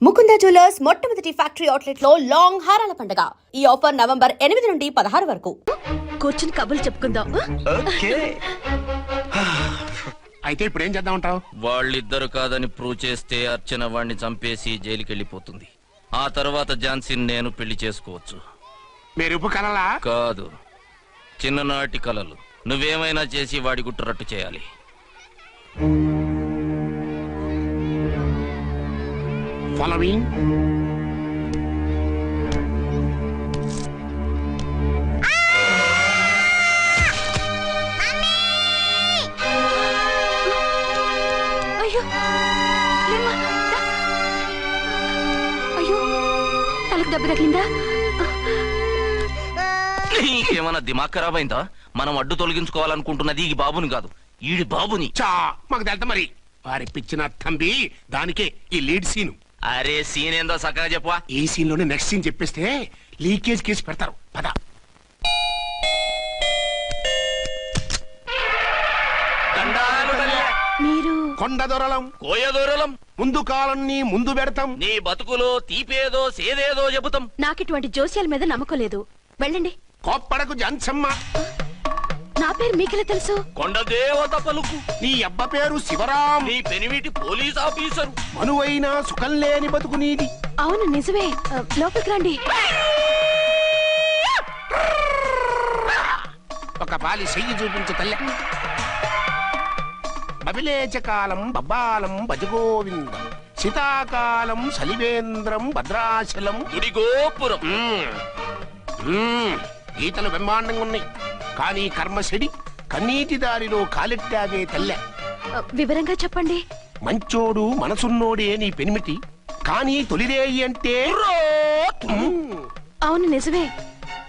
Mukunda jewellers మొట్టమొదటి factory outlet లో long హారాల పండుగ. ఈ ఆఫర్ నవంబర్ 8 నుండి 16 వరకు. కూర్చుని కబుర్లు చెప్పుకుందాం. అయితే ఇప్పుడు ఏం చేద్దాం అంటావు? వాళ్ళిద్దరు కాదని ప్రూవ్ చేస్తే అర్చన వాణ్ణి చంపేసి జైలుకి వెళ్ళిపోతుంది. ఆ తర్వాత ఝాన్సీని నేను పెళ్లి చేసుకోవచ్చు. మీరు ఉప్పు కలలా? కాదు, చిన్ననాటి కలలు. నువ్వేమైనా చేసి వాడి గుట్టు రట్టు చేయాలి. ఫాలోయింగ్. అయ్యో లేమ్మా. అయ్యో తలకు దెబ్బ తగిలిందా? నీకేమన్నా దిమాగ్ ఖరాబ్ అయిందా? మనం అడ్డు తొలగించుకోవాలనుకుంటున్నది ఈ బాబుని కాదు, ఈడి బాబుని. చా మాకు తెలుతా మరి. వారి పిచ్చిన తంబి దానికే ఈ లీడ్ సీను. అరే సీన్ ఏందో చక్కగా చెప్పవా. ఈ సీన్ లోనే నెక్స్ట్ సీన్ చెప్పేస్తే లీకేజ్ కేసు పెడతారు. పద. మీరు కొండ దొరలం కోయ దూరలం ముందు కాలన్ని ముందు పెడతాం. నీ బతుకులో తీపేదో సేదేదో చెబుతాం. నాకిటువంటి జోస్యాల మీద నమ్మకం లేదు. వెళ్ళండి. కోప్పడకు జన్సమ్మ. నా పేరు మీకెలా తెలుసు? కొండ దేవత పలుకు. నీ అబ్బ పేరు శివరాం. నీ పెనిమిటి పోలీస్ ఆఫీసరు. మనువైన సుఖం లేని బతుకు నీది. అవును నిజమే. లోపలికి రండి. ఒక పాలి చెయ్యి చూపించు తల్లె. బబిలేచకాలం బబ్బాలం భజగోవిందం శీతాకాలం సలివేంద్రం భద్రాచలం గుడిగోపురం. గీతలు బ్రహ్మాండంగా ఉన్నాయి, కానీ కర్మశడి కన్నీటి దారిలో కాలెట్టావే తల్లె. వివరంగా చెప్పండి. మంచోడు మనసున్నోడే నీ పెనిమిటి, కానీ తొలిరేయి అంటే అవును నిజమే.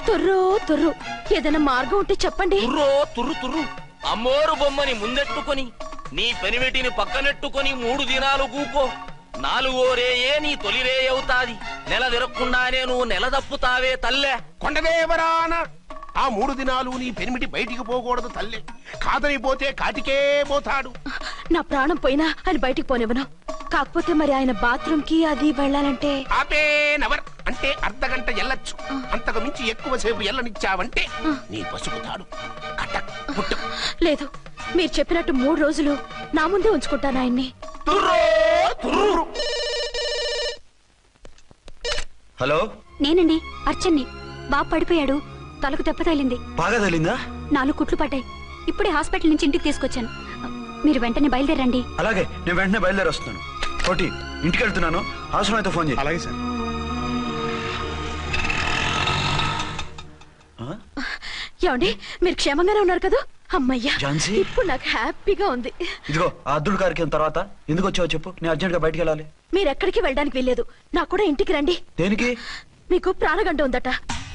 తుర్రు తుర్రు. ఏదైనా మార్గం ఉంటే చెప్పండి. తుర్రో తుర్రు తుర్రు. అమ్మోరు బొమ్మని ముందెట్టుకొని నీ పెనిమిటిని పక్కనెట్టుకొని 3 దినాలు కూకో. 4వ రేయే నీ తొలి రే అవుతాది. నెల తిరగకుండానే నువ్వు నెల తప్పుతావే తల్లె. కొండదేవరాన ఆ 3 దినాలు నీ పెనిమిటి బయటికి పోకూడదు తల్లె. కాదని పోతే కాటికే పోతాడు. నా ప్రాణం పోయినా ఆయన బయటికి పోనివ్వను. కాకపోతే మరి ఆయన బాత్రూమ్ కి అది వెళ్ళాలంటే ఆపే నవర్ అంటే అర్ధగంట ఎల్లొచ్చు. అంతకు మించి ఎక్కువసేపు ఎల్లనిచ్చావంటే నీ పసుపుతాడు కటక్ పుట్టు. లేదు, మీరు చెప్పినట్టు 3 రోజులు నా ముందే ఉంచుకుంటాను ఆయన్ని. హలో, నేనండి అర్చన్ని. బాబు పడిపోయాడు. తలకు దెబ్బ తగిలింది. బాగా తగిలిందా? 4 కుట్లు పడ్డాయి. ఇప్పుడే హాస్పిటల్ నుంచి ఇంటికి తీసుకొచ్చాను. మీరు వెంటనే బయలుదేరండి. అలాగే, నేను వెంటనే బయలుదేరి వస్తున్నాను. కోటి, ఇంటికి వెళ్తున్నాను. అవసరం అయితే ఫోన్ చేయి. అలాగే సార్. ఏమండి, మీరు క్షేమంగానే ఉన్నారు కదా? అమ్మయ్యా, ఝాన్సీ? ఇప్పుడు నాకు హ్యాపీగా ఉంది. ఇదిగో ఆ అద్దుడు కార్యక్రమం తర్వాత ఎందుకు వచ్చావో చెప్పు. నేను అర్జెంట్ గా బయటికి వెళ్ళాలి. మీరు ఎక్కడికి వెళ్ళడానికి వెళ్ళలేదు. నాకు కూడా ఇంటికి రండి. దేనికి? మీకు ప్రాణగంట ఉందట.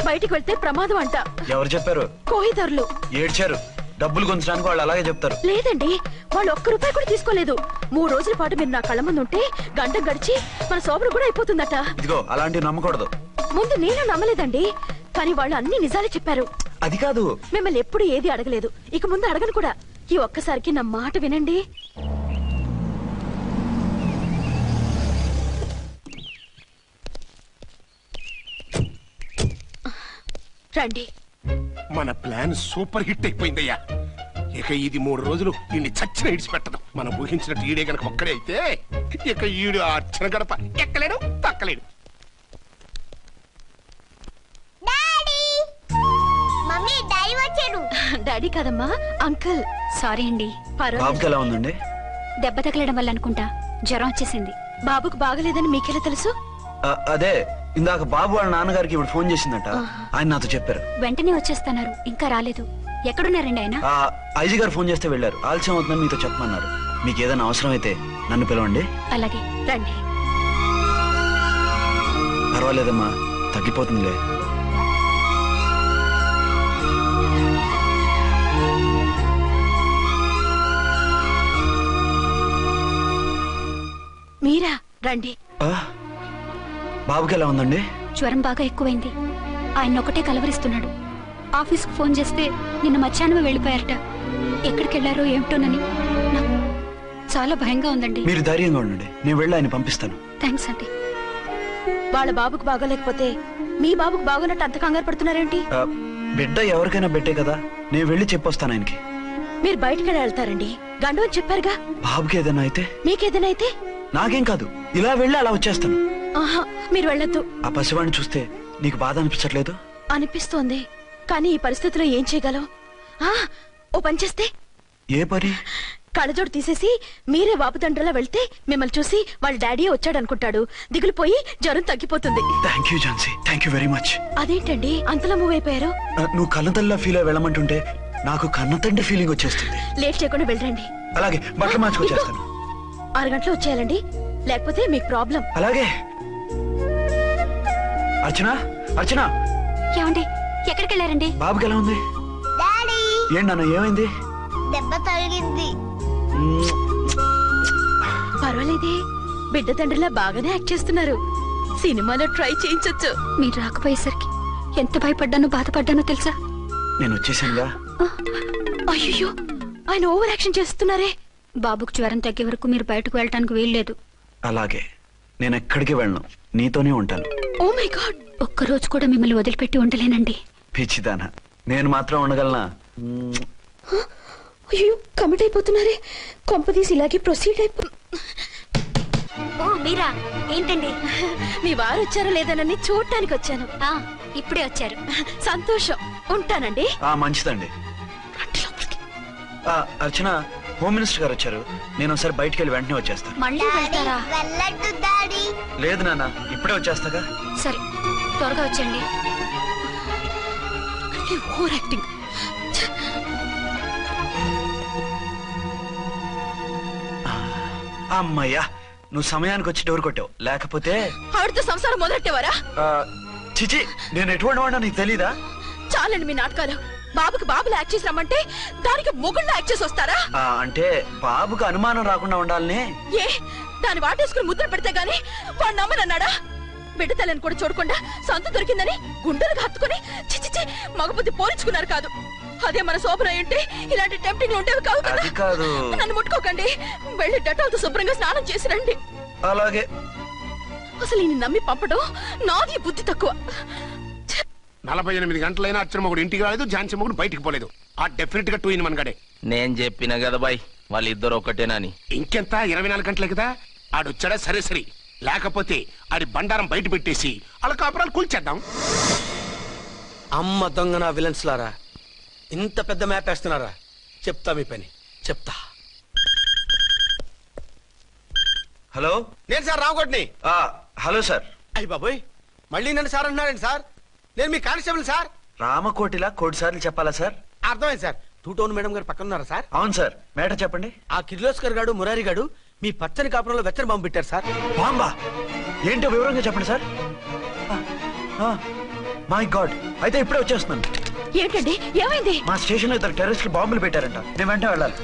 బయటికి వెళ్తే ప్రమాదం అంట. ఎవరు చెప్పారు? కోహిదర్లు ఏడ్చారు. డబ్బులు గుంచడానికి వాళ్ళు అలాగే చెప్తారు. లేదండి, వాళ్ళు ₹1 కూడా తీసుకోలేదు. 3 రోజుల పాటు మీరు నా కళ్ళ ముందు ఉంటే గంట గడిచి మన సోబరు కూడా అయిపోతుందట. ఇదిగో అలాంటివి నమ్మకూడదు. ముందు నేను నమ్మలేదండి, కానీ వాళ్ళు అన్ని నిజాలే చెప్పారు. అది కాదు, మిమ్మల్ని ఎప్పుడు ఏది అడగలేదు, ఇక ముందు అడగను కూడా. ఈ ఒక్కసారికి నా మాట వినండి. రండి. మన ప్లాన్ సూపర్ హిట్ అయిపోయిందయ్యా. ఇక ఇది 3 రోజులు ఈయన్ని చచ్చిన ఇడిచిపెట్టదు. మనం ఊహించినట్టు ఈడే గనక ఒక్కడే అయితే ఇక ఈడు ఆ అర్చన గడప ఎక్కలేడు తక్కలేడు. డాడీ కాదమ్మా, అంకుల్. సారీ అండి. బాబుకి ఎలా ఉందండి? దెబ్బ తగలడం వల్ల అనుకుంటా జ్వరం వచ్చేసింది. బాబుకు బాగలేదని మీకెలా తెలుసు? అదే ఇందాక బాబు వాళ్ళ నాన్నగారికి ఇప్పుడు ఫోన్ చేసిందట. ఆయన నాతో చెప్పారు. వెంటనే వచ్చేస్తున్నారు. ఇంకా రాలేదు. ఎక్కడున్నారండి ఆయన? ఐజీ గారు ఫోన్ చేస్తే వెళ్ళారు. ఆలస్యం అవుతుందని మీతో చెప్పమన్నారు. మీకు ఏదైనా అవసరం అయితే నన్ను పిలవండి. అలాగే రండి. పర్వాలేదమ్మా, తగ్గిపోతుందిలే. మీరా? రండి. బాబుకి ఎలా ఉందండి? జ్వరం బాగా ఎక్కువైంది. ఆయన ఒకటే కలవరిస్తున్నాడు. ఆఫీస్కు ఫోన్ చేస్తే నిన్న మధ్యాహ్నమే వెళ్ళిపోయారట. ఎక్కడికి వెళ్ళారో ఏమిటోనని నాకు చాలా భయంగా ఉందండి. మీరు ధైర్యంగా ఉండండి, నేను వెళ్ళి ఆయన పంపిస్తాను. థ్యాంక్స్ అండి. వాళ్ళ బాబుకు బాగోలేకపోతే మీ బాబుకు బాగోనట్టు అంత కంగారు పడుతున్నారేంటి? బిడ్డ ఎవరికైనా బిడ్డే కదా, నేను వెళ్ళి చెప్పొస్తాను ఆయనకి. మీరు బయటికి వెళ్తారండి, గండు అని చెప్పారుగా. బాబుకి ఏదైనా అయితే? మీకేదైనా అయితే? నాకేం కాదు, ఇలా వెళ్ళి అలా వచ్చేస్తాను. ఆహా, మీరు వెళ్ళొద్దు. ఆ పసివాడిని చూస్తే నీకు బాధ అనిపించట్లేదు? అనిపిస్తోంది, కానీ ఈ పరిస్థితిలో ఏం చేయగలం? ఓ పని చేస్తే? ఏ పని? కళ్ళజోడు తీసేసి మీరే వాపుతండ్రలా వెళ్తే మిమ్మల్ని చూసి వాళ్ళ డాడీ వచ్చాడు అనుకుంటాడు, దిగులుపోయి జ్వరం తగ్గిపోతుంది. Thank you Jhansi, thank you very much. అదేంటండి అంతలా మూవ్ అయిపోయారు? నువ్వు కన్నతల్లిలా ఫీల్ అయి వెళ్ళమంటుంటే నాకు కన్నతండ్రి ఫీలింగ్ వచ్చేస్తుంది. లేట్ చేయకుండా వెళ్ళండి. అలాగే, బట్టలు మార్చుకొచ్చేస్తాను. 6 గంటలు వచ్చేయాలండి, లేకపోతే మీకు ప్రాబ్లం. అలాగే. అర్చన, అర్చన. ఏమండి ఎక్కడికి వెళ్ళారండి? బాబుకి ఎలా ఉంది? డాడీ ఏంటి నాన్న, ఏమైంది? దెబ్బ తగిలింది. పర్వాలేదే, బిడ్డ తండ్రిలా బాగానే యాక్ట్ చేస్తున్నారు. సినిమాలో ట్రై చేయించొచ్చు. మీరు రాకపోయేసరికి ఎంత భయపడ్డానో బాధపడ్డానో తెలుసా? నేను వచ్చేసానుగా. అయ్యో, ఆయన ఓవర్ యాక్షన్ చేస్తున్నారే. బాబుకు జ్వరం తగ్గే వరకు మీరు బయటకు వెళ్ళటానికి వీల్లేదు. అలాగే, నేను ఎక్కడికి వెళ్ళను, నీతోనే ఉంటాను. ఓ మై గాడ్, ఒక్కరోజు కూడా మిమ్మల్ని వదిలిపెట్టి ఉండలేనండి. పిచ్చిదానా, నేను మాత్రం ఉండగలనా? అయ్యో కమిట్ అయిపోతున్నారే. కొంపదీసి ఇలాగే ప్రొసీడ్ ఓ మీరా, ఏంటండి? మీ వారు వచ్చారో లేదనని చూడటానికి వచ్చాను. ఇప్పుడే వచ్చారు. సంతోషం, ఉంటానండి. మంచిదండి. అర్చన, హోమ్ మినిస్టర్ గారు వచ్చారు, నేను ఒకసారి బయటికి వెళ్ళి వెంటనే వచ్చేస్తాను. మళ్ళీ వెళ్తారా? వెళ్ళొద్దు డాడీ. లేదు నాన్న, ఇప్పుడే వచ్చేస్తాగా. సరే, త్వరగా వచ్చండి. Over acting. అమ్మయ్యా, నువ్వు సమయానికి వచ్చి డోర్ కొట్టావు, లేకపోతే ఆవిడతో సంసారం మొదలెట్టేవారా? చిచి, నేను ఎటువంటి వాడినా నీకు తెలీదా? చాలండి మీ నాటకాలు. బాబుకి బాబులు యాక్ట్ చేసి రమ్మంటే దానికి మొగుళ్ళు యాక్ట్ చేసి వస్తారా? అంటే బాబుకు అనుమానం రాకుండా ఉండాలని. ఏ, దాన్ని వాటేసుకుని ముద్ర పెడితే గాని వాడు నమ్మనన్నాడా? బిడ్డ తల్లిని కూడా చూడకుండా సొంత దొరికిందని గుండెలకు హత్తుకుని చిచిచి మగబుద్ధి పోల్చుకున్నారు కాదు. అదే మన శోభన ఉంటే ఇలాంటి టెంప్టింగ్ ఉండేవి కావు కదా. అది కాదు. నన్ను ముట్టుకోకండి, వెళ్ళి డెటాల్తో శుభ్రంగా స్నానం చేసి రండి. అలాగే. అసలు ఈయన నమ్మి పంపడం నాది బుద్ధి తక్కువ. 48 గంటలైనా అర్చన మొగుడు ఇంటికి రాలేదు, ఝాన్సీ మొగుడు బయటికి పోలేదు. ఆ డెఫినెట్ గా 2 in 1 గడే. నేను చెప్పిన కదా బాయ్, వాళ్ళిద్దరు ఒకటేనని. ఇంకెంత 24 గంటలే కదా. ఆడొచ్చాడా సరే సరే, లేకపోతే ఆడి బండారం బయట పెట్టేసి వాళ్ళ కాపురాలు కూల్చేద్దాం. అమ్మ దొంగ నా విలన్స్ లారా, ఇంత పెద్ద మ్యాప్ వేస్తున్నారా? చెప్తా మీ పని, చెప్తా. హలో, నేను సార్ రామకోటిని. Hello sir. అయ్యి బాబోయ్, మళ్ళీ నన్ను సార్ అంటున్నారండి సార్? నేను మీ కానిస్టేబుల్ సార్. రామకోటిలా 1 సార్లు చెప్పాలా సార్? అర్థమైంది సార్. 2 టౌన్ మేడం గారు పక్కన ఉన్నారా సార్? అవును సార్. మేటర్ చెప్పండి. ఆ కిర్లోస్కర్ గాడు, మురారి గాడు మీ పచ్చని కాపురంలో వెచ్చని బాంబు పెట్టారు సార్. బాంబా? ఏంటో వివరంగా చెప్పండి సార్. మై గాడ్, అయితే ఇప్పుడే వచ్చేస్తున్నాను. ఏంటండి, ఏమైంది? మా స్టేషన్ లో 2 టెర్రరిస్టులు బాంబులు పెట్టారంట, నేను వెంటనే వెళ్ళాలి.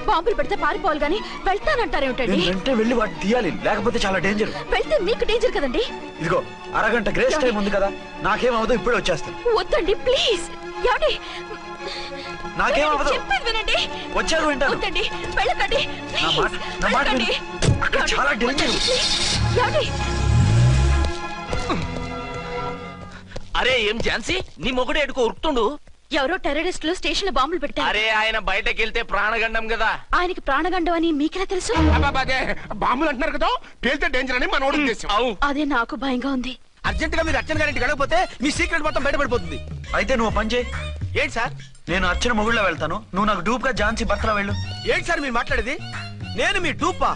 బాంబులు పెడితే పారిపోవాలి గాని వెళ్తానంటారేమిటండి? నేను వెంటనే వెళ్ళి వాటిని తీయాలి, లేకపోతే చాలా డేంజర్. వెళ్తే మీకు డేంజర్ కదండి. ఇదిగో, అరగంట గ్రేస్ టైం ఉంది కదా, నాకేమవుతుందో ఇప్పుడే వచ్చేస్తాను. వద్దండి ప్లీజ్. ఏమండి, నాకేమవుతుందో చెప్పేది వినండి. వచ్చాక వింటాను. వద్దండి, వెళ్ళకండి. నా మాట వెళ్ళకండి. విను. అక్కడ చాలా డేంజర్. ఏమండి? అరే ఏం ఝాన్సీ, నీ మొగుడు ఎడుకో ఉరుకుతుండు. ఎవరో టెర్రరిస్టులు స్టేషన్ లో బాంబులు పెట్టారు. అరే ఆయన బయటకెళ్తే ప్రాణగండం కదా. ఆయనకి ప్రాణగండం అని మీకెలా తెలుసు? అదే బాంబులు అంటున్నారు కదా, పేలితే డేంజర్ అని మన ఉద్దేశం. అదే నాకు భయంగా ఉంది. అర్జెంట్ గా మీరు అర్చన గారింటికి వెళ్ళకపోతే మీ సీక్రెట్ మొత్తం బయటపడిపోతుంది. అయితే నువ్వు పని చేయి. ఏంటి సార్? నేను అర్చన మొగుళ్ళ వెళ్తాను, నువ్వు నాకు డూప్ గా ఝాన్సీ భర్తలో వెళ్ళు. ఏంటి సార్ మీరు మాట్లాడేది? నేను మీ డూపా?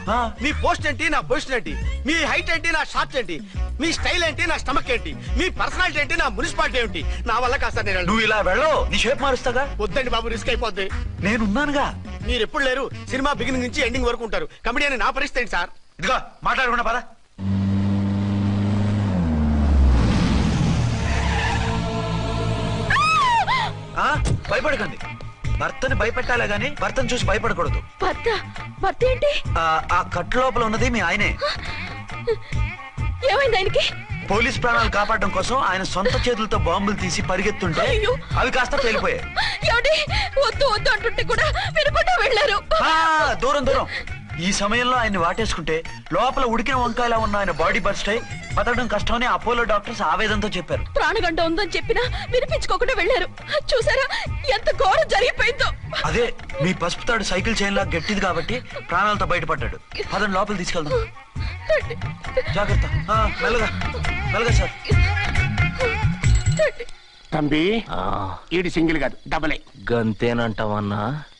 మీ పోస్ట్ ఏంటి, నా పొజిషన్ ఏంటి? మీ హైట్ ఏంటి, నా షార్ట్ ఏంటి? మీ స్టైల్ ఏంటి, నా స్టమక్ ఏంటి? మీ పర్సనాలిటీ ఏంటి, నా మున్సిపాలిటీ ఏంటి? నా వల్ల కాస్త నేను నువ్వు ఇలా వెళ్ళవు, నీ షేప్ మారుస్తాగా. వద్దండి బాబు, రిస్క్ అయిపోద్ది. నేనున్నానుగా. మీరు ఎప్పుడు లేరు, సినిమా బిగినింగ్ నుంచి ఎండింగ్ వరకు ఉంటారు. కమిడీ అని నా పరిస్థితి ఏంటి సార్? ఇదిగో మాట్లాడకుండా పద. భయపడకండి, భర్తని భయపెట్టాలే గాని భర్తను చూసి భయపడకూడదు. భర్త? భర్త ఏంటి? ఆ కట్టు లోపల ఉన్నది మీ ఆయనే. ఏమైంది ఆయనకి? పోలీస్ ప్రాణాలు కాపాడడం కోసం ఆయన సొంత చేతులతో బాంబులు తీసి పరిగెత్తుంటే అయ్యో. అవి కాస్త పేలిపోయాయి. ఏమండి, వద్దు వద్దు అంటుంటే కూడా వినకుండా వెళ్ళారు. దూరం దూరం. ఈ సమయంలో ఆయన్ని వాటేసుకుంటే లోపల ఉడికిన వంకాయలా ఉన్న ఆయన బాడీ బర్స్ట్ అయి బతకడం కష్టమని అపోలో డాక్టర్స్ ఆవేదనతో చెప్పారు. ప్రాణగంట ఉందని చెప్పినా వినిపించుకోకుండా వెళ్ళారు. చూసారా ఎంత ఘోరం జరిగిపోయిందో. అదే మీ పసుపు తాడు సైకిల్ చైన్ లా గట్టిది కాబట్టి ప్రాణాలతో బయటపడ్డాడు. అతను లోపల తీసుకెళ్దాం. జాగ్రత్త. మెల్లగా మెల్లగా సార్. తంబి ఈడి సింగిల్ కాదు డబలే. గంతేనంటావన్నా?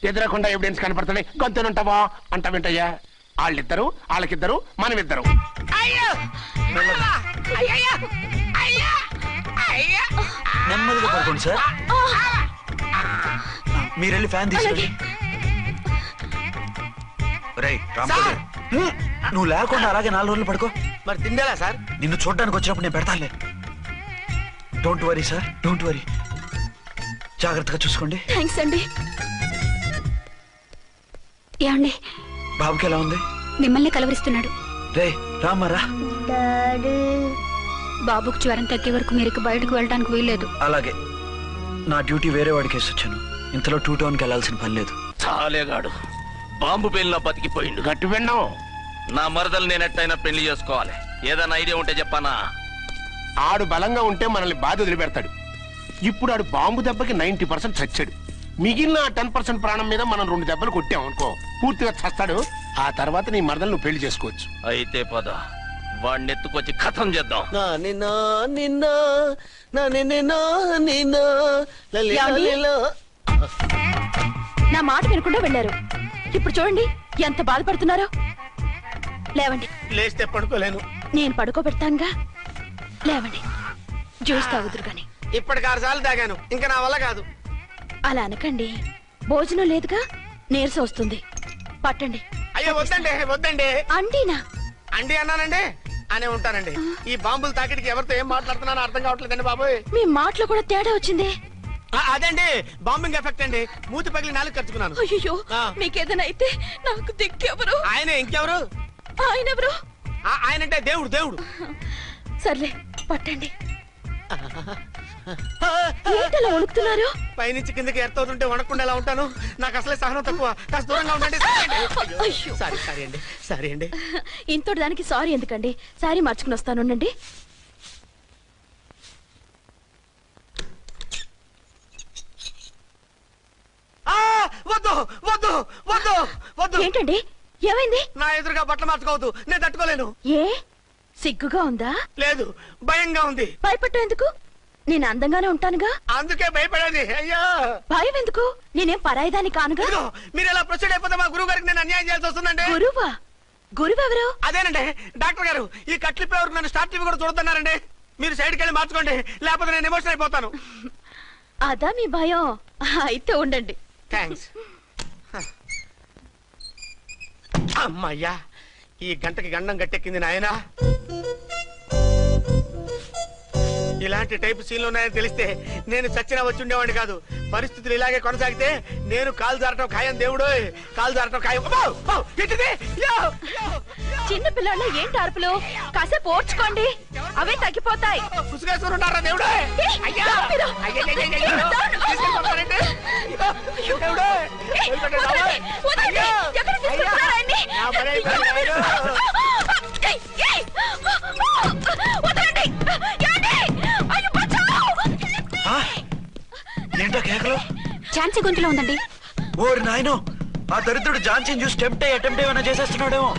ఎదురకుండా ఎవిడెన్స్ కనపడుతుంది గొంతేనంటావా అంటావేంటయ్యా? వాళ్ళిద్దరు వాళ్ళకిద్దరు మనమిద్దరు. నెమ్మదిగా పడుకోండి సార్. మీరెళ్ళి ఫ్యాన్ తీసుకెళ్ళి. రేయ్ రాంపూడి, నువ్వు లేకుండా అలాగే 4 రోజులు పడుకో. మరి తిండేలా సార్? నిన్ను చూడడానికి వచ్చినప్పుడు నేను పెడతానులే. Don't worry sir, don't worry. జాగ్రత్తగా చూసుకోండి. థ్యాంక్స్ అండి. ఏమండి, బాబుకి ఎలా ఉంది? మిమ్మల్ని కలవరిస్తున్నాడు. రే రామారా. డాడీ బాబుకు జ్వరం తగ్గే వరకు మీరు బయటకు వెళ్ళడానికి వీల్లేదు. అలాగే. నా డ్యూటీ వేరే వాడికి వేసి వచ్చాను. ఇంతలో 2 టౌన్కి వెళ్ళాల్సిన పని లేదు. చాలేగాడు బాంబు పేలిన బతికిపోయిండు. గట్టి విన్నావు. నా మరదలు నేనెట్టయినా పెళ్లి చేసుకోవాలి. ఏదైనా ఐడియా ఉంటే చెప్పానా? ఆడు బలంగా ఉంటే మనల్ని బాధ వదిలిపెడతాడు. ఇప్పుడు ఆడు బాంబు దెబ్బకి 90% చచ్చాడు. మిగిలిన 10% ప్రాణం మీద మనం 2 దెబ్బలు కొట్టాం అనుకో, పూర్తిగా చస్తాడు. ఆ తర్వాత నీ మరదలు నువ్వు పెళ్లి చేసుకోవచ్చు. అయితే పద, వాడిని ఎత్తుకొచ్చి కథం చేద్దాం. నా మాట వినకుండా వెళ్ళారు. ఇప్పుడు చూడండి ఎంత బాధపడుతున్నారో. లేవండి. లేస్తే పడుకోలేను. నేను పడుకోబెడతానుగా. లేవండి, జ్యూస్ తాగుదురు గాని. ఇప్పటికి 6 సార్లు తాగాను, ఇంకా నా వల్ల కాదు. అలా అనకండి, భోజనం లేదుగా, నీరసం వస్తుంది. పట్టండి. అయ్యో వద్దండి వద్దండి. అంటీనా? అండి అన్నానండి అనే ఉంటానండి. ఈ బాంబుల తాకిడికి ఎవరితో ఏం మాట్లాడుతున్నానో అర్థం కావట్లేదండి బాబోయ్. మీ మాటలో కూడా తేడా వచ్చింది. అదండి బాంబింగ్ ఎఫెక్ట్ అండి. మూతి పగిలి 4 ఖర్చుకున్నాను. అయ్యో, మీకేదైనా అయితే నాకు దిక్కెవరు? ఆయన ఇంకెవరు? ఆయన ఎవరు? ఆయనంటే దేవుడు. దేవుడు. సర్లే పట్టండి. ఏంటలా వణుకుతున్నారు? పైనుంచి కిందకి ఎర్తవుతుంటే వణకుండా ఎలా ఉంటాను? నాకు అసలే సహనం తక్కువ. కాస్త దూరంగా ఉండండి. అయ్యో. సారీ అండి. ఇంతటి దానికి సారీ ఎందుకండి? సారీ మార్చుకుని వస్తానుండండి. వద్దు వద్దు వద్దు వద్దు. ఏంటండి, ఏమైంది? నా ఎదురుగా బట్టలు మార్చుకోవద్దు, నేను తట్టుకోలేను. ఏ సిగ్గుగా ఉందా? లేదు, భయంగా ఉంది. భయపడ్డా ఎందుకు? నేను అందంగానే ఉంటానుగా. అందుకే భయపడేది. అయ్యా భయం ఎందుకు? నేనేం పరాయిదాన్ని కానుగా. ఇదిగో, మీరు ఎలా ప్రొసీడ్ అయిపోతే మా గురువు గారికి నేను అన్యాయం చేయాల్సి వస్తుందండి. గురువా? గురువెవరు? అదేనండి డాక్టర్ గారు. ఈ కట్లిప్ ఎవరు నన్ను స్టార్ట్ టీవీ కూడా చూడొద్దన్నారండి. మీరు సైడ్కి వెళ్ళి మార్చుకోండి, లేకపోతే నేను ఎమోషన్ అయిపోతాను. అదా మీ భయం? అయితే ఉండండి. థ్యాంక్స్. అమ్మయ్యా, ఈ గంటకి గండం గట్టెక్కింది నాయనా. ఇలాంటి టైప్ సీన్లు ఉన్నాయని తెలిస్తే నేను చచ్చినా వచ్చి ఉండేవాడిని కాదు. పరిస్థితులు ఇలాగే కొనసాగితే నేను కాలు జారటం ఖాయం. దేవుడు, కాలు జారటం ఖాయం. చిన్న పిల్లల ఏంటి అరుపులు? కాసేపు ఓర్చుకోండి, అవే తగ్గిపోతాయి. పుసుగేసుకుంటారా దేవుడు? ఏంటో కేకలు? ఛాన్సీ గొంతులో ఉందండి. ఓరి నాయనో, ఆ దరిద్రుడు ఝాన్సీని చూసి అటెంప్ట్ ఏమైనా చేసేస్తున్నాడేమో.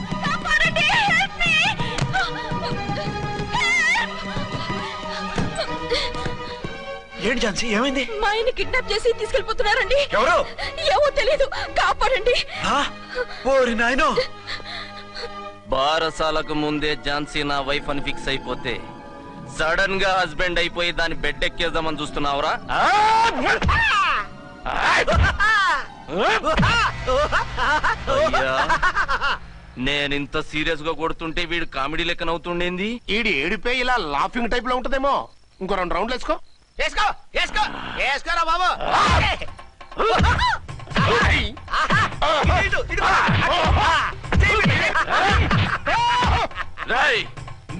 ఏంటి ఝాన్సీ, ఏమైంది? మా ఆయన కిడ్నాప్ చేసి తీసుకెళ్లిపోతున్నారండి. ఎవరు? ఏమో తెలీదు, కాపాడండి. ఓరి నాయనో. బారసాలకు ముందే ఝాన్సీ నా వైఫ్ అని ఫిక్స్ అయిపోతే సడన్ గా హస్బెండ్ అయిపోయి దాన్ని బెడ్ ఎక్కేద్దామని చూస్తున్నావురా? నేనింత సీరియస్ గా కొడుతుంటే వీడు కామెడీ లెక్క నవ్వుతుండేంది? ఈడి ఏడిపే ఇలా లాఫింగ్ టైప్ లో ఉంటదేమో. ఇంకో 2 రౌండ్లు వేసుకో. వేసుకోరా బాబు. రాయ్,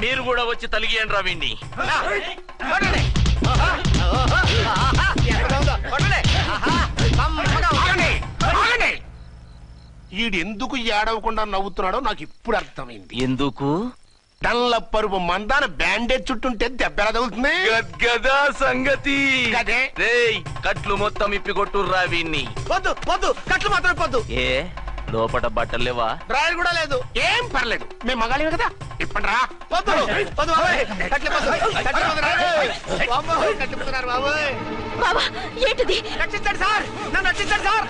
మీరు కూడా వచ్చి తలిగియండి రా వీణ్ణి. ఈడు ఎందుకు ఏడవకుండా నవ్వుతున్నాడో నాకు ఇప్పుడు అర్థమైంది. ఎందుకు? డన్లప్ పరుపు మందాన బ్యాండేజ్ చుట్టుంటే దెబ్బ ఎలా తగులుతుంది? గద్గదా సంగతి గదే. రేయ్ కట్లు మొత్తం ఇప్పి కొట్టుర్రా వీణ్ణి. వద్దు వద్దు కట్లు మాత్రం పొద్దు. ఏ లోపట బట్టలు లేవా? డ్రాయర్ కూడా లేదు. ఏం పర్లేదు, మేము మగాళివి కదా. ఇప్పటి రా. వద్దు వద్దు బాబాయ్, కట్లు పొద్దు, కట్లు పొద్దు రాయ్. బాబాయ్, కట్లు పొద్దున్నారు బాబాయ్. బాబా ఏంటిది? రక్షించండి సార్, నన్ను రక్షించండి సార్.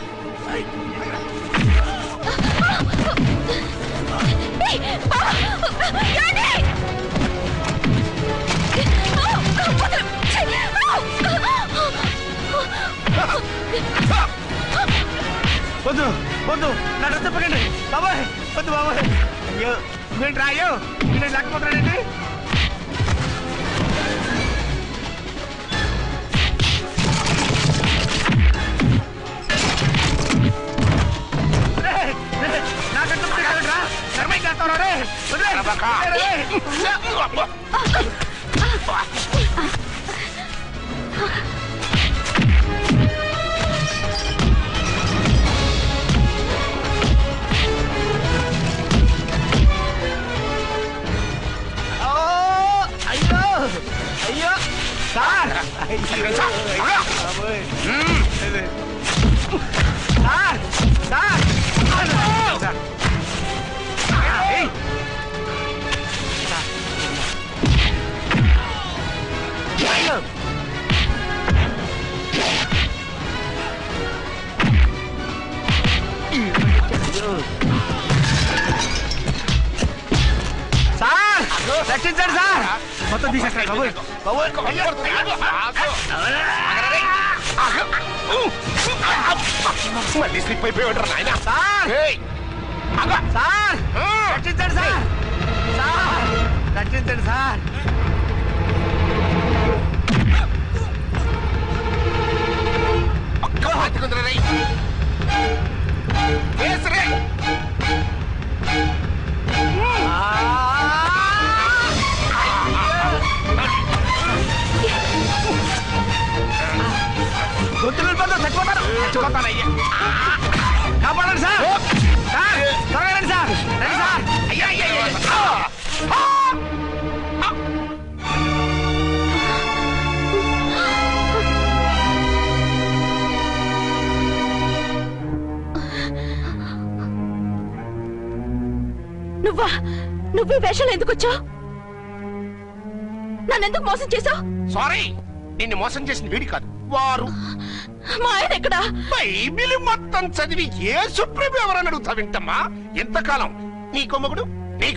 ఏయ్, బాబా, ఏంటి? వదలు. ఛీ, వద్దు వద్దు నా డ్రెస్ తప్పకండి బాబాయ్, వద్దు బాబాయ్. అయ్యో మీరు రాయో నేను లేకపోతున్నానండి. అయ్యో అయ్యో సార్, సార్ సార్ సార్, రక్షించండి సార్. మొత్తం తీసేస్తాను బాబు. మళ్ళీ స్లిప్ అయిపోయాడు నాయన. సార్ సార్, రక్షించండి సార్. సార్ రక్షించండి సార్. ఒక్క బతుకుందిరా రేయ్. వేసిరే. గొంతులు వెళ్ళిపోతారు, చచ్చిపోతారు. చచ్చిపోతానయ్యా, కాపాడండి సార్. సార్ త్వరగా రండి సార్, రండి సార్. అయ్యా అయ్యా నువ్వా? నువ్వు వేషాలు ఎందుకు వచ్చావు? నన్నెందుకు మోసం చేశావు? సారీ, నిన్ను మోసం చేసిన వీడి కాదు, వారు. మా ఆయన ఎక్కడా? బైబిల్ మొత్తం చదివి ఏ సుప్రీం ఎవరని అడుగుతా వింటమ్మా. ఎంతకాలం నీ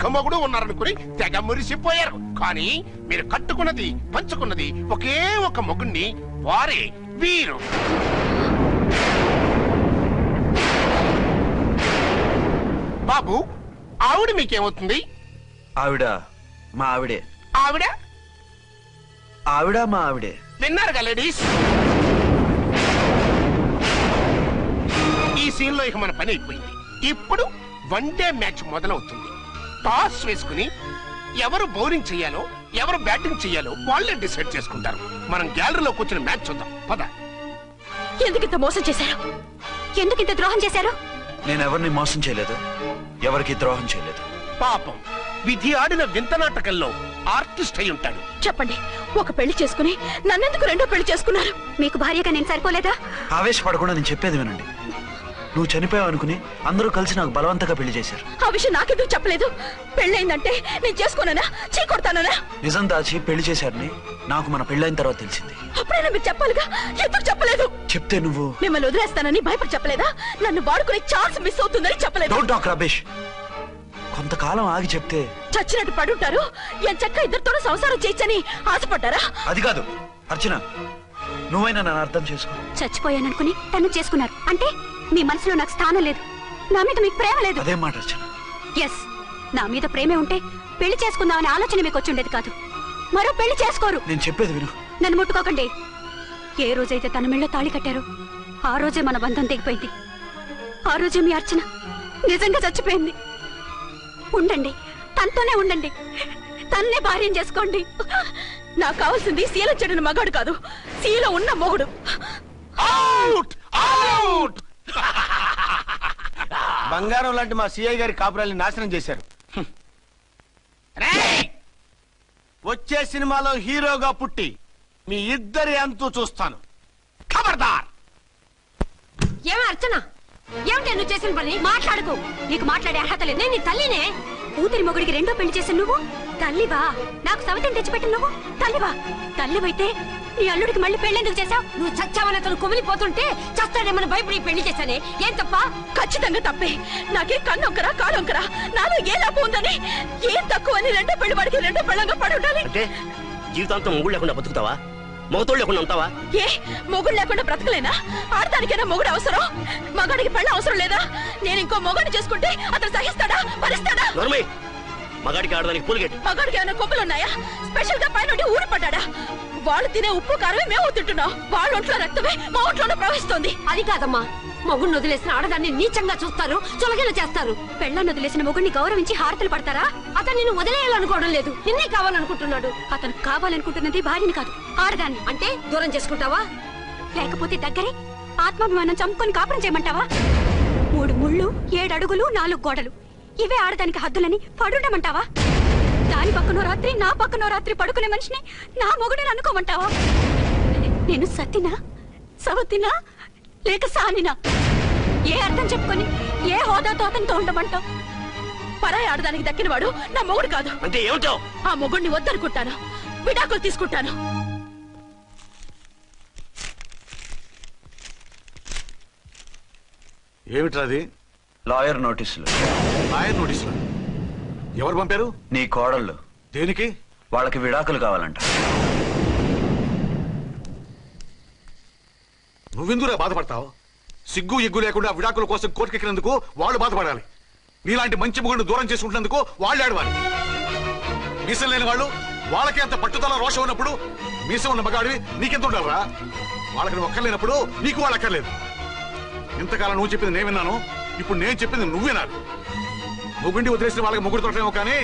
కొమ్మగుడు ఉన్నారనుకుని తెగ మురిసిపోయారు. కానీ మీరు కట్టుకున్నది పంచుకున్నది ఒకే ఒక మొగుణ్ణి, వారే వీరు. బాబు, ఆవిడ మీకేమవుతుంది? ఆవిడ మా ఆవిడే. ఆవిడ ఆవిడ మా ఆవిడే. విన్నారుగా లేడీస్, ఈ సీన్ లో ఇక మన పని అయిపోయింది. ఇప్పుడు వన్ డే మ్యాచ్ మొదలవుతుంది. టాస్ వేసుకుని ఎవరు బౌలింగ్ చెయ్యాలో ఎవరు బ్యాటింగ్ చెయ్యాలో వాళ్ళే డిసైడ్ చేసుకుంటారు. మనం గ్యాలరీలో కూర్చుని మ్యాచ్ చూద్దాం పద. ఎందుకింత మోసం చేశారు? ఎందుకింత ద్రోహం చేశారు? నేను ఎవరిని మోసం చేయలేదు, ఎవరికి ద్రోహం చేయలేదు. పాపం, విధి ఆడిన వింత నాటకంలో ఆర్టిస్ట్ అయి ఉంటాడు. చెప్పండి, ఒక పెళ్లి చేసుకుని నన్నెందుకు రెండో పెళ్లి చేసుకున్నారు? మీకు భార్యగా నేను సరిపోలేదా? ఆవేశపడకుండా నేను చెప్పేది వినండి. నువ్వు చనిపోయావు అనుకుని అందరూ కలిసి నాకు బలవంతంగా పెళ్లి చేశారు. ఆ విషయం నాకెందుకు చెప్పలేదు? పెళ్ళైందంటే నేను చేసుకోనా, చీ కొడతానా? నిజం దాచి పెళ్లి చేశారని నాకు మన పెళ్ళైన తర్వాత తెలిసింది. అప్పుడైనా మీరు చెప్పాలిగా, ఎందుకు చెప్పలేదు? చెప్తే నువ్వు మిమ్మల్ని వదిలేస్తానని భయపడి చెప్పలేదా? నన్ను వాడుకునే ఛాన్స్ మిస్ అవుతుందని చెప్పలేదు. Don't talk రబేష్. కొంతకాలం ఆగి చెప్తే చచ్చినట్టు పడుంటారు. ఎంచక్క ఇద్దరితో సంసారం చేయొచ్చని ఆశపడ్డారా? అది కాదు అర్చన, నువ్వైనా నన్ను అర్థం చేసుకో. చచ్చిపోయాననుకుని తను చేసుకున్నారు అంటే మీ మనసులో నాకు స్థానం లేదు, నా మీద మీకు ప్రేమ లేదు. అదేం మాట అర్చన? ఎస్, నా మీద ప్రేమే ఉంటే పెళ్లి చేసుకుందామనే ఆలోచన మీకు వచ్చి ఉండేది కాదు. మరో పెళ్లి చేసుకోరు. నేను చెప్పేది విను. నన్ను ముట్టుకోకండి. ఏ రోజైతే తన మెళ్ళో తాళి కట్టారో ఆ రోజే మన బంధం తెగిపోయింది. ఆ రోజే మీ అర్చన నిజంగా చచ్చిపోయింది. ఉండండి, తనతోనే ఉండండి, తన్నే భార్యం చేసుకోండి. నాకు కావాల్సింది శీల చెడిన మగాడు కాదు, శీల ఉన్న మొగుడు. Out out. బంగారం లాంటి మా సిఐ గారి కాపురాల్ని నాశనం చేశారు. రేయ్, వచ్చే సినిమాలో హీరోగా పుట్టి మీ ఇద్దరి అంతూ చూస్తాను. ఖబర్దార్. ఏమ అర్చన, ఏమిటి నువ్వు చేసిన పని? మాట్లాడుకో. నీకు మాట్లాడే అర్హత లేదు. నేను నీ తల్లినే. కూతురి మొగుడికి రెండో పెళ్లి చేసిన నువ్వు తల్లివా? నాకు సవితని తెచ్చిపెట్టిన నువ్వు తల్లివా? తల్లివైతే నీ అల్లుడికి మళ్ళీ పెళ్లి చేశావు? నువ్వు చచ్చావని అతను కుమిలిపోతుంటే చస్తాడేమని భయపడి పెళ్లి చేశానే. ఏం తప్ప? ఖచ్చితంగా తప్పే. నాకే కన్నొక్కరా కాలొక్కరా, నాలో ఏ లాభం ఉందని, ఏం తక్కువ అని రెండో పెళ్లి వాడికి రెండో పెళ్ళంగా పడి ఉండాలి. అంటే జీవితాంతం మొగుడు లేకుండా బతుకుతావా? మొగతోడు లేకుండా ఉంటావా? ఏ మొగుడు లేకుండా బ్రతకలేనా? ఆడదానికైనా మొగుడు అవసరం, మగాడికి పెళ్ళ అవసరం లేదా? నేను ఇంకో మొగాడిని చేసుకుంటే అతను సహిస్తాడా, భరిస్తాడా? మగాడికి ఆడదానికి పూలిగెట్టి. మగాడికి ఏమైనా కొబ్బలున్నాయా? స్పెషల్ గా పైన ఊడిపడ్డా? వాళ్ళు తినే ఉప్పు కారమే మేము తింటున్నాం. వాళ్ళ ఒంట్లో రక్తమే మా ఒంట్లోనే ప్రవహిస్తోంది. అది కాదమ్మా, మొగుడిని వదిలేసిన ఆడదాన్ని నీచంగా చూస్తారు, చులకన చేస్తారు. పెళ్ళాన్ని వదిలేసిన మొగుడిని గౌరవించి హారతలు పడతారా? అతను నిన్ను వదిలేయాలనుకోవడం లేదు, నిన్నే కావాలనుకుంటున్నాడు. అతను కావాలనుకుంటున్నది భార్యని కాదు, ఆడదాన్ని. అంటే దూరం చేసుకుంటావా? లేకపోతే దగ్గరే ఆత్మాభిమానం చంపుకొని కాపురం చేయమంటావా? 3 ముళ్ళు 7 అడుగులు 4 గోడలు, ఇవే ఆడదానికి హద్దులని పడుండమంటావా? దాని పక్కనో రాత్రి నా పక్కనో రాత్రి పడుకునే మనిషిని నా మొగుడిని అనుకోమంటావా? నేను సత్తినా, సవతినా, లేక సానినా? ఏ అర్థం చెప్పుకొని ఏ హోదాతో అతనితో ఉండమంటావు? పరాయి ఆడదానికి దక్కినవాడు నా మొగుడు కాదు. అంటే ఏమిటావు? ఆ మొగుడిని వద్దనుకుంటాను, విడాకులు తీసుకుంటాను. ఏమిట్రాది? లాయర్ నోటీసులు. లాయర్ నోటీసులు ఎవరు పంపారు? నీ కోడళ్ళు. దేనికి? వాళ్ళకి విడాకులు కావాలంట. నువ్వెందుకు బాధపడతావు? సిగ్గు ఎగ్గు లేకుండా విడాకుల కోసం కోర్టుకెక్కినందుకు వాళ్ళు బాధపడాలి. నీలాంటి మంచి మొగుడిని దూరం చేసుకుంటున్నందుకు వాళ్ళు ఆడవాలి. మీసం లేని వాళ్ళు వాళ్ళకి అంత పట్టుదల రోషం ఉన్నప్పుడు మీసం ఉన్న మగాడివి నీకెంత ఉండాలరా? వాళ్ళకి ఒక్కర్లేనప్పుడు నీకు వాళ్ళు అక్కర్లేదు. ఇంతకాలం నువ్వు చెప్పింది నేను విన్నాను, ఇప్పుడు నేను చెప్పింది నువ్వు వినాలి. మొగుండి వదిలేసిన వాళ్ళకి మొగుడు దొరకలేమో కానీ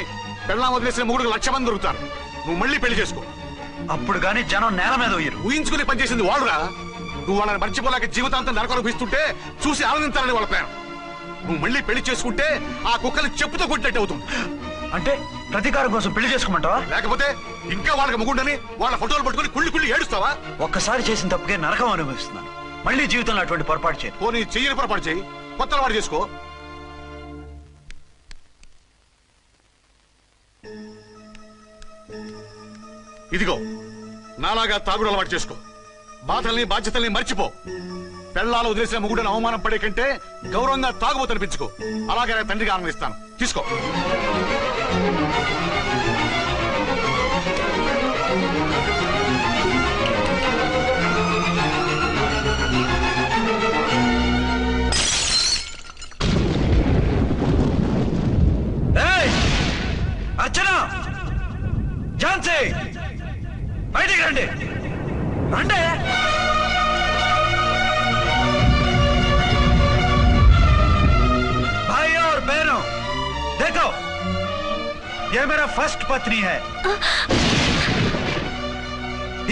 పెళ్ళాం వదిలేసిన మొగుడికి 1,00,000 మంది దొరుకుతారు. నువ్వు మళ్ళీ పెళ్లి చేసుకో. అప్పుడు గాని జనం నేల మీద ఉయ్యరు. ఊహించుకుని పనిచేసింది వాళ్ళురా. నువ్వు వాళ్ళని మర్చిపోలేక జీవితాంతం నరకం అనుభవిస్తుంటే చూసి ఆనందించాలని వాళ్ళ ప్లాన్. నువ్వు మళ్ళీ పెళ్లి చేసుకుంటే ఆ కుక్కలు చెప్పుతో కొట్టినట్టు అవుతుంది. అంటే ప్రతీకారం కోసం పెళ్లి చేసుకోమంటావా? లేకపోతే ఇంకా వాళ్ళకి మొగుండని వాళ్ళ ఫోటోలు పట్టుకుని కుళ్ళి ఏడుస్తావా? ఒక్కసారి చేసిన తప్పుకే నరకం అనుభవిస్తున్నాను. మళ్ళీ జీవితంలో అటువంటి పొరపాటు చేయి. పోనీ చెయ్యని పొరపాటు చేయి, కొత్త అలవాటు చేసుకో. ఇదిగో నాలాగా తాగుడు అలవాటు చేసుకో. బాధల్ని బాధ్యతల్ని మర్చిపో. పెళ్ళాలు వదిలేసిన మొగుడని అవమానం పడే కంటే గౌరవంగా తాగుబోతనిపించుకో. అలాగే తండ్రిగా ఆనందిస్తాను. తీసుకో. అర్చన, ఝాన్సీ, బయటికి రండి. రండి. भाई और बहनों, देखो, ये मेरा फर्स्ट पत्नी है.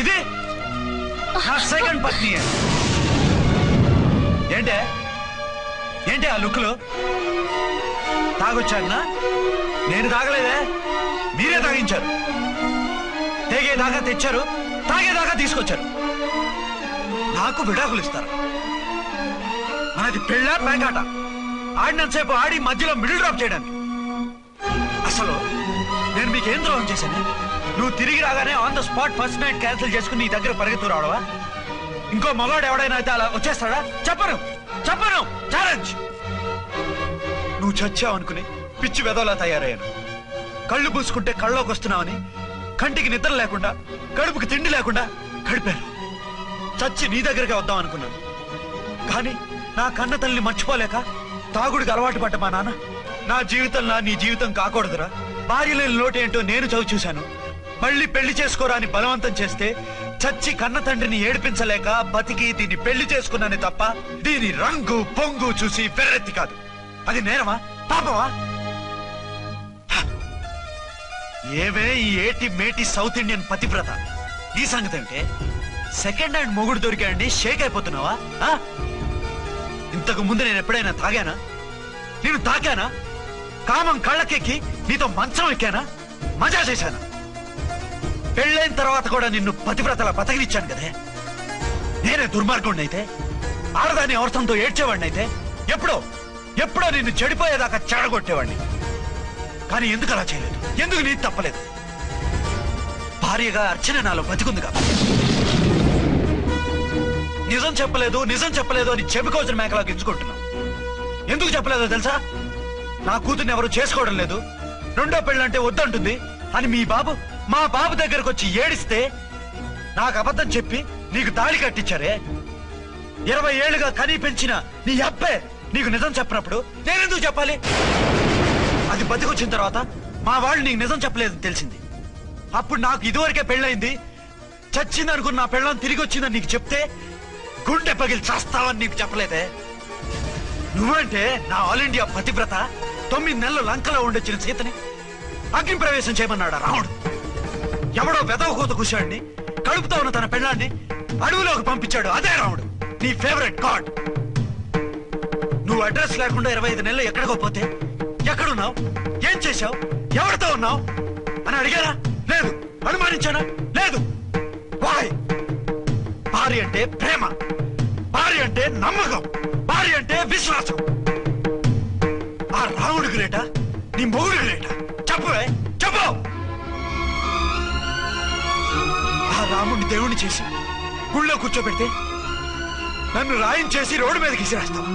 ఇది నా సెకండ్ పత్ని. ఏంటే ఏంటి ఆ లుక్లు? తాగొచ్చానా? నేను తాగలేదే, మీరే తాగించారు. తేగేదాకా తెచ్చారు, తాగేదాకా తీసుకొచ్చారు. నాకు విడాకులు ఇస్తారు. నాది పెళ్ళా పేకాట? ఆడినంతసేపు ఆడి మధ్యలో మిడిల్ డ్రాప్ చేయడానికి. అసలు నేను మీకేం ద్రోహం చేశాను? నువ్వు తిరిగి రాగానే on the spot first night cancel చేసుకుని నీ దగ్గర పరిగెత్తు రావడవా? ఇంకో మగాడు ఎవడైనా అయితే అలా వచ్చేస్తాడా? చెప్పను చెప్పను, ఛాలెంజ్. నువ్వు చచ్చావు అనుకుని పిచ్చి వెదవలా తయారయ్యాను. కళ్ళు పూసుకుంటే కళ్ళలోకి వస్తున్నావని కంటికి నిద్ర లేకుండా కడుపుకి తిండి లేకుండా గడిపాను. చచ్చి నీ దగ్గరికి వద్దాం అనుకున్నాను. కానీ నా కన్న తల్లిని మర్చిపోలేక తాగుడికి అలవాటు పడ్డ మా నాన్న నా జీవితంలో నీ జీవితం కాకూడదురా, భార్య లేని లోటేంటో నేను చవి చూశాను, మళ్ళీ పెళ్లి చేసుకోరా అని బలవంతం చేస్తే చచ్చి కన్న తండ్రిని ఏడిపించలేక బతికి దీన్ని పెళ్లి చేసుకున్నానే తప్ప దీని రంగు పొంగు చూసి వెర్రెత్తి కాదు. అది నేరమా, పాపమా? ఏవే ఈ ఏటి మేటి సౌత్ ఇండియన్ పతివ్రత, ఈ సంగతి అంటే సెకండ్ హ్యాండ్ మొగుడు దొరికాడండి షేక్ అయిపోతున్నావా? ఇంతకు ముందు నేను ఎప్పుడైనా తాగానా? నేను తాకానా? కామం కళ్ళకెక్కి నీతో మంచం ఎక్కానా? మజా చేశానా? పెళ్ళైన తర్వాత కూడా నిన్ను పతివ్రతల బతకనిచ్చాను కదే. నేనే దుర్మార్గుడిని అయితే, ఆడదాన్ని అవసరంతో ఏడ్చేవాడిని అయితే, ఎప్పుడో నిన్ను చెడిపోయేదాకా చెడగొట్టేవాడిని. కానీ ఎందుకు అలా చేయలేదు? ఎందుకు నీ తప్పలేదు? భార్యగా అర్చన నాలో బతికుంది కాబట్టి. నిజం చెప్పలేదు అని చెప్పుకోవచ్చిన మేకలా గించుకుంటున్నావు. ఎందుకు చెప్పలేదో తెలుసా? నా కూతుర్ని ఎవరు చేసుకోవడం లేదు, రెండో పెళ్ళంటే వద్దంటుంది అని మా బాబు దగ్గరకు వచ్చి ఏడిస్తే నాకు అబద్ధం చెప్పి నీకు తాళి కట్టించారే. 20 ఏళ్లుగా కనీ పెంచిన నీ అబ్బే నీకు నిజం చెప్పినప్పుడు నేనెందుకు చెప్పాలి? అది బతికొచ్చిన తర్వాత మా వాళ్ళు నీకు నిజం చెప్పలేదని తెలిసింది. అప్పుడు నాకు ఇదివరకే పెళ్ళయింది, చచ్చిందనుకున్న నా పెళ్ళం తిరిగి వచ్చిందని నీకు చెప్తే గుండె పగిలి చేస్తావని నీకు చెప్పలేదే. నువ్వంటే నా ఆల్ ఇండియా పతివ్రత 9 నెలలు లంకలో ఉండొచ్చిన సీతని అగ్ని ప్రవేశం చేయమన్నాడు రాముడు. ఎవడో వెదవ కూత కూర్చోండి కడుపుతో ఉన్న తన పెళ్ళాన్ని అడవిలోకి పంపించాడు అదే రాముడు, నీ ఫేవరెట్ గాడ్. నువ్వు అడ్రస్ లేకుండా 25 నెలలు ఎక్కడికో పోతే ఎక్కడున్నావు, ఏం చేశావు, ఎవరితో ఉన్నావు అని అడిగారా? లేదు. అనుమానించానా? లేదు. వాయ్? భార్య అంటే ప్రేమ, భార్య అంటే నమ్మకం, భార్య అంటే విశ్వాసం. ఆ రాముడు గ్రేటా, నీ మొగుడు గ్రేటా? చెప్పవే, చెప్పు. ఆ రాముడిని దేవుణ్ణి చేసి గుళ్ళో కూర్చోబెడితే నన్ను రాయించేసి రోడ్డు మీదకి విసిరేస్తావా?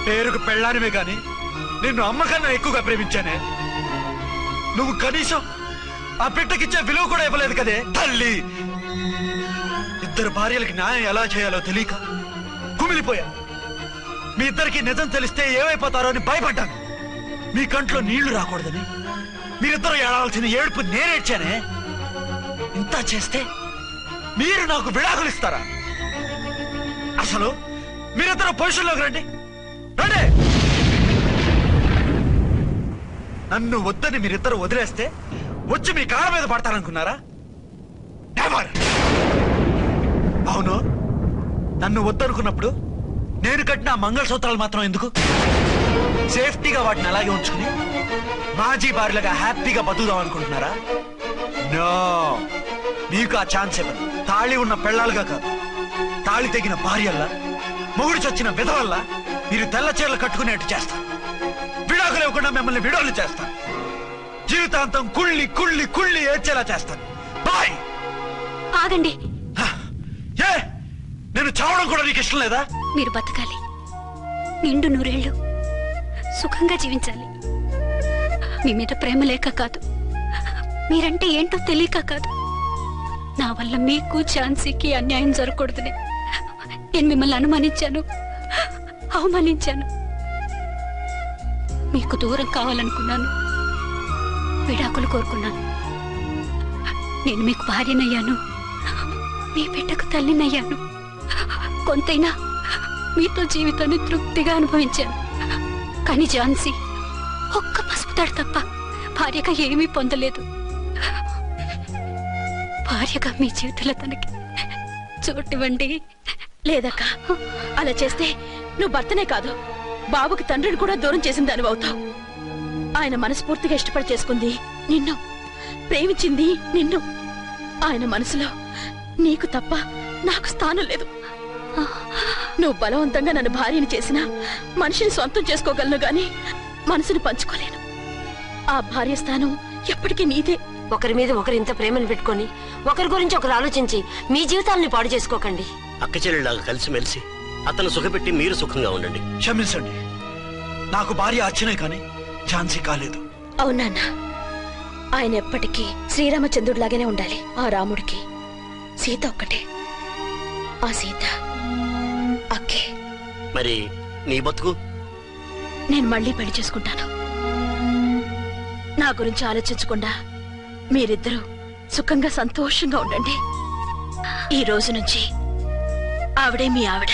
పేరుకు పెళ్ళానివే గాని నిన్ను అమ్మకన్నా ఎక్కువగా ప్రేమించానే. నువ్వు కనీసం ఆ బిడ్డకిచ్చే విలువ కూడా ఇవ్వలేదు కదే తల్లి. 2 భార్యలకి న్యాయం ఎలా చేయాలో తెలియక కుమిలిపోయా. మీ ఇద్దరికి నిజం తెలిస్తే ఏమైపోతారో అని భయపడ్డాను. మీ కంట్లో నీళ్లు రాకూడదని మీరిద్దరూ ఏడాల్సిన ఏడుపు నేనేడ్చానే. ఇంత చేస్తే మీరు నాకు విడాకులు ఇస్తారా? అసలు మీరిద్దరూ పొజిషన్లోకి రండి. నన్ను వద్దని మీరిద్దరు వదిలేస్తే వచ్చి మీ కాళ్ళ మీద పడతారనుకున్నారా? నెవర్. అవును, నన్ను వద్దనుకున్నప్పుడు నేను కట్టిన మంగళసూత్రాలు మాత్రం ఎందుకు? సేఫ్టీగా వాటిని అలాగే ఉంచుకుని మాజీ భార్యలుగా హ్యాపీగా బతుకుదాం అనుకుంటున్నారా? నో, మీకు ఆ ఛాన్స్ ఇవ్వను. తాళి ఉన్న పెళ్ళాలుగా కాదు, తాళి తెగిన భార్యల్లా, మొగుడు చచ్చిన విధవల్లా మీరు తెల్ల చీరలు కట్టుకునేట్టు చేస్తాను. విడాకులు ఇవ్వకుండా మిమ్మల్ని విడాకులు చేస్తాను. జీవితాంతం కుళ్ళి కుళ్ళి కుళ్ళి ఏడ్చేలా చేస్తాను. బాయ్. ఆగండి. ఏ, నేను చావడం కూడా నీకు ఇష్టం లేదా? మీరు బతకాలి, నిండు 100 ఏళ్ళు సుఖంగా జీవించాలి. మీ మీద ప్రేమ లేక కాదు, మీరంటే ఏంటో తెలియక కాదు. నా వల్ల మీకు ఝాన్సీకి అన్యాయం జరగకూడదని నేను మిమ్మల్ని అనుమానించాను, అవమానించాను. మీకు దూరం కావాలనుకున్నాను, విడాకులు కోరుకున్నాను. నేను మీకు భార్యనయ్యాను, మీ బిడ్డకు తల్లినయ్యాను. కొంతైనా మీతో జీవితాన్ని తృప్తిగా అనుభవించాను. కానీ ఝాన్సీ ఒక్క పసుపు తాడు తప్ప భార్యగా ఏమీ పొందలేదు. భార్యగా మీ జీవితంలో తనకి చోటివ్వండి. లేదక్క, అలా చేస్తే నువ్వు భర్తనే కాదు బాబుకి తండ్రిని కూడా దూరం చేసిన దాని అవుతావు. ఆయన మనస్ఫూర్తిగా ఇష్టపడి చేసుకుంది నిన్ను, ప్రేమించింది నిన్ను. ఆయన మనసులో నీకు తప్ప నాకు స్థానం లేదు. నువ్వు బలవంతంగా నన్ను భార్యని చేసినా మనిషిని సొంతం చేసుకోగలను గాని మనసుని పంచుకోలేను. ఆ భార్య స్థానం ఎప్పటికీ నీదే. ఒకరి మీద ఒకరు ఇంత ప్రేమను పెట్టుకొని ఒకరి గురించి ఒకరు ఆలోచించి మీ జీవితాలని పాడు చేసుకోకండి. అక్క చెల్లెళ్ళలాగా కలిసిమెలిసి అతను సుఖపెట్టి మీరు సుఖంగా ఉండండి. క్షమించండి, నాకు భార్య అర్చనే కానీ ఝాన్సీ కాలేదు. అవునాన్న, ఆయన ఎప్పటికీ శ్రీరామచంద్రుడిలాగానే ఉండాలి. ఆ రాముడికి సీత ఒక్కటే, ఆ సీత అక్కే. మరి నీ బతుకు? నేను మళ్ళీ పెళ్లి చేసుకుంటాను. నా గురించి ఆలోచించకుండా మీరిద్దరూ సుఖంగా సంతోషంగా ఉండండి. ఈ రోజు నుంచి ఆవిడే మీ ఆవిడ.